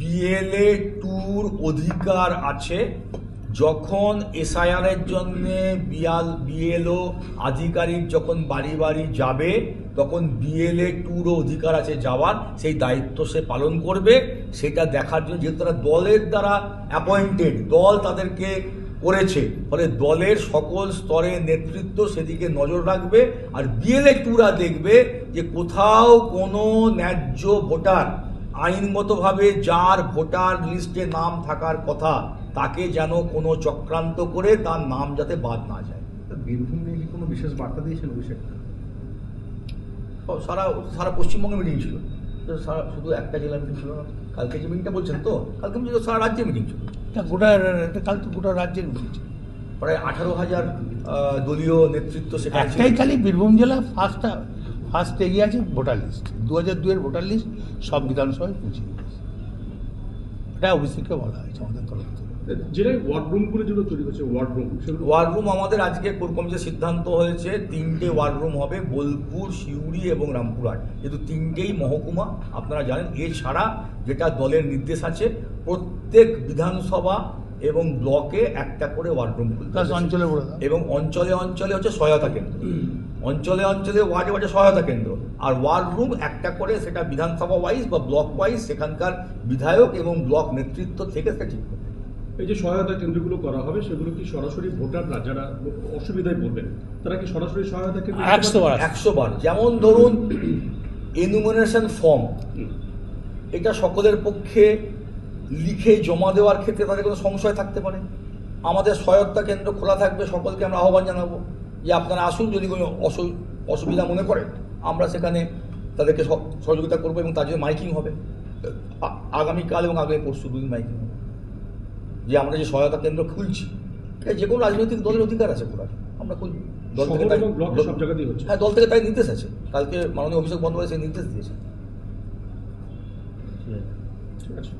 BLA টুর অধিকার আছে যখন এসআইআর এর জন্য বিএলও আধিকারিক যখন বাড়ি বাড়ি যাবে তখন বিএলএ টুরও অধিকার আছে যাওয়ার, সেই দায়িত্ব সে পালন করবে। সেটা দেখার জন্য যেহেতু তারা দলের দ্বারা অ্যাপয়েন্টেড, দল তাদেরকে করেছে, ফলে দলের সকল স্তরের নেতৃত্ব সেদিকে নজর রাখবে। আর বিএলএ টুরা দেখবে যে কোথাও কোনো ন্যায্য ভোটার, আইনগতভাবে যার ভোটার লিস্টে নাম থাকার কথা, তাকে যেন কোনো চক্রান্ত করে তার নাম যাতে বাদ না যায়। বীরভূম নিয়ে কি কোনো বিশেষ বার্তা দিয়েছেন অভিষেক? সারা সারা পশ্চিমবঙ্গে মিটিং ছিল, শুধু একটা জেলা মিটিং ছিল না। কালকে যে মিটিংটা বলছেন তো, কালকে মিটিং সারা রাজ্যে মিটিং ছিল। কাল তো গোটা রাজ্যের মিটিং, প্রায় 18,000 দলীয় নেতৃত্ব সেখানে ছিল। একটাই খালি বীরভূম জেলা ফার্স্ট এগিয়ে আছে ভোটার লিস্ট, 2002 এর ভোটার লিস্ট সব বিধানসভায় পৌঁছে গেছে। এটা অভিষেককে বলা হয়েছে আমাদের তরফ থেকে। জেলায় ওয়ার্ড রুমগুলো যেগুলো তৈরি হচ্ছে, ওয়ার্ড রুম আমাদের আজকে কোর কমিটির সিদ্ধান্ত হয়েছে 3টে ওয়ার্ড রুম হবে, বোলপুর, সিউড়ি এবং রামপুরহাট, যেহেতু 3টেই মহকুমা আপনারা জানেন। এছাড়া যেটা দলের নির্দেশ আছে, প্রত্যেক বিধানসভা এবং ব্লকে একটা করে ওয়ার্ড রুম খুলতে হবে। অঞ্চলে এবং অঞ্চলে অঞ্চলে হচ্ছে সহায়তা কেন্দ্র, অঞ্চলে অঞ্চলে ওয়ার্ডে ওয়ার্ডে সহায়তা কেন্দ্র। আর ওয়ার্ড রুম একটা করে, সেটা বিধানসভা ওয়াইজ বা ব্লক ওয়াইজ সেখানকার বিধায়ক এবং ব্লক নেতৃত্ব থেকে সেটা ঠিক করবে। এই যে সহায়তা কেন্দ্রগুলো করা হবে, সেগুলো কি সরাসরি ভোটাররা যারা অসুবিধায় পড়বেন তারা কি সরাসরি সহায়তা কেন্দ্র 100 বার? যেমন ধরুন এনুমিনেশন ফর্ম, এটা সকলের পক্ষে লিখে জমা দেওয়ার ক্ষেত্রে তাদের কোনো সংশয় থাকতে পারে, আমাদের সহায়তা কেন্দ্র খোলা থাকবে, সকলকে আমরা আহ্বান জানাবো যে আপনারা আসুন, যদি কোনো অসুবিধা মনে করেন আমরা সেখানে তাদেরকে সহযোগিতা করবো। এবং তার জন্য মাইকিং হবে আগামীকাল এবং আগামী পরশু, 2 দিন মাইকিং হবে যে আমরা যে সহায়তা কেন্দ্র খুলছি। এটা যে কোনো রাজনৈতিক দলের অধিকার আছে খোলার, আমরা খুলব। দল থেকে সব জায়গাতেই হচ্ছে। হ্যাঁ, দল থেকে তাই নির্দেশ আছে, কালকে মাননীয় অভিষেক বন্দ্যোপাধ্যায় সেই নির্দেশ দিয়েছে। ঠিক আছে।